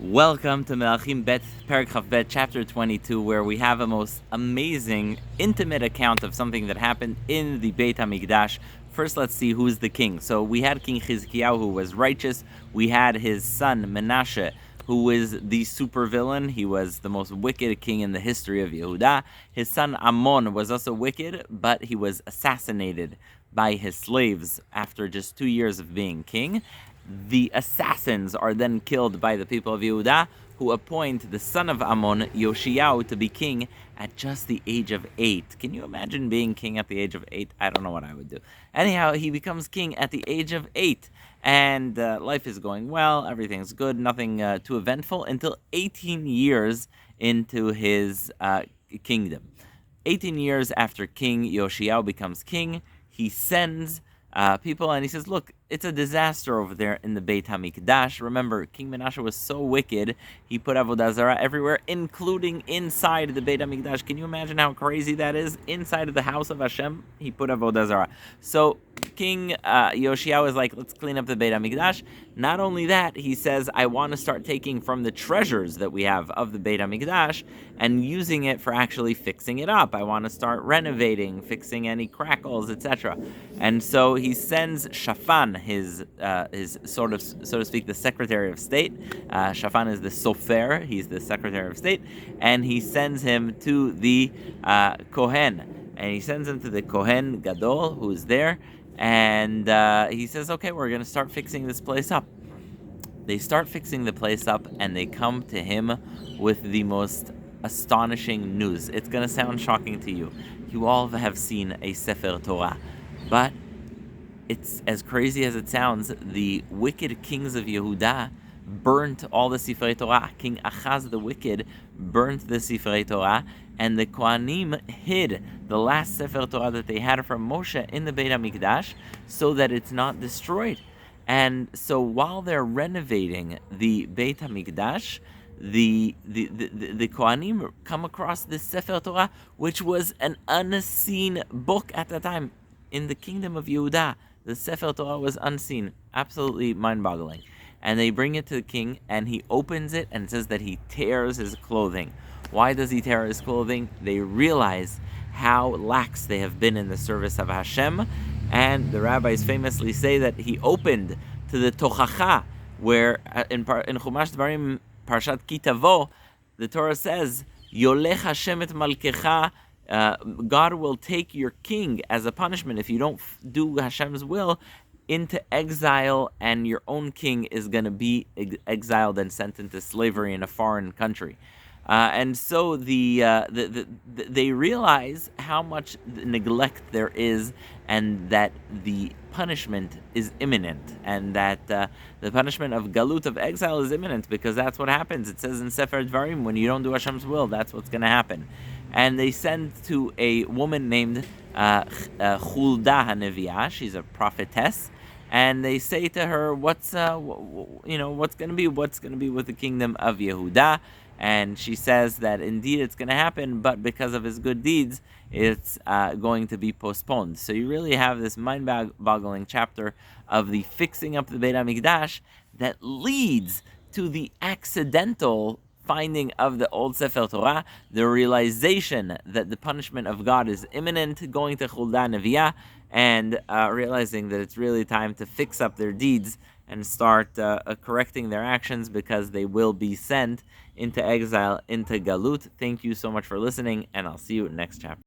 Welcome to Melachim Bet, perek Bet, chapter 22, where we have a most amazing, intimate account of something that happened in the Beit HaMikdash. First, let's see who's the king. So we had King Yoshiyahu, who was righteous. We had his son, Menashe, who was the supervillain. He was the most wicked king in the history of Yehuda. His son, Ammon, was also wicked, but he was assassinated by his slaves after just 2 years of being king. The assassins are then killed by the people of Yehuda, who appoint the son of Ammon, Yoshiyahu, to be king at just the age of 8. Can you imagine being king at the age of 8? I don't know what I would do. Anyhow, he becomes king at the age of 8, and life is going well, everything's good, nothing too eventful, until 18 years into his kingdom. 18 years after King Yoshiyahu becomes king, he sends people, and he says, look, it's a disaster over there in the Beit HaMikdash. Remember, King Menashe was so wicked, he put Avodah Zarah everywhere, including inside the Beit HaMikdash. Can you imagine how crazy that is? Inside of the house of Hashem, he put Avodah Zarah. So King Yoshiyahu is like, let's clean up the Beit HaMikdash. Not only that, he says, I want to start taking from the treasures that we have of the Beit HaMikdash and using it for actually fixing it up. I want to start renovating, fixing any crackles, etc. And so he sends Shaphan, his sort of, so to speak, the Secretary of State. Shaphan is the Sofer, he's the Secretary of State, and he sends him to the Kohen, and he sends him to the Kohen Gadol, who is there, and he says, okay, we're going to start fixing this place up. They start fixing the place up, and they come to him with the most astonishing news. It's going to sound shocking to you. You all have seen a Sefer Torah, but it's as crazy as it sounds. The wicked kings of Yehuda burnt all the Sifrei Torah. King Achaz the wicked burnt the Sifrei Torah, and the Kohanim hid the last Sefer Torah that they had from Moshe in the Beit HaMikdash so that it's not destroyed. And so while they're renovating the Beit HaMikdash, the Kohanim come across this Sefer Torah, which was an unseen book at the time. In the kingdom of Yehuda, the Sefer Torah was unseen. Absolutely mind-boggling. And they bring it to the king, and he opens it, and it says that he tears his clothing. Why does he tear his clothing? They realize how lax they have been in the service of Hashem, and the rabbis famously say that he opened to the Tochacha, where in Chumash Dvarim, Parshat Kitavo, the Torah says, Yolech Hashem et Malkecha, God will take your king as a punishment if you don't do Hashem's will into exile, and your own king is going to be exiled and sent into slavery in a foreign country. And so they realize how much neglect there is, and that the punishment is imminent, and that the punishment of galut, of exile, is imminent, because that's what happens. It says in Sefer Dvarim, when you don't do Hashem's will, that's what's going to happen. And they send to a woman named Chiddon Hatanach. She's a prophetess, and they say to her, what's going to be with the kingdom of Yehuda? And she says that indeed it's going to happen, but because of his good deeds, it's going to be postponed. So you really have this mind-boggling chapter of the fixing up the Beit HaMikdash that leads to the accidental finding of the old Sefer Torah, the realization that the punishment of God is imminent, going to Chiddon Hatanach, and realizing that it's really time to fix up their deeds and start correcting their actions, because they will be sent into exile, into Galut. Thank you so much for listening, and I'll see you next chapter.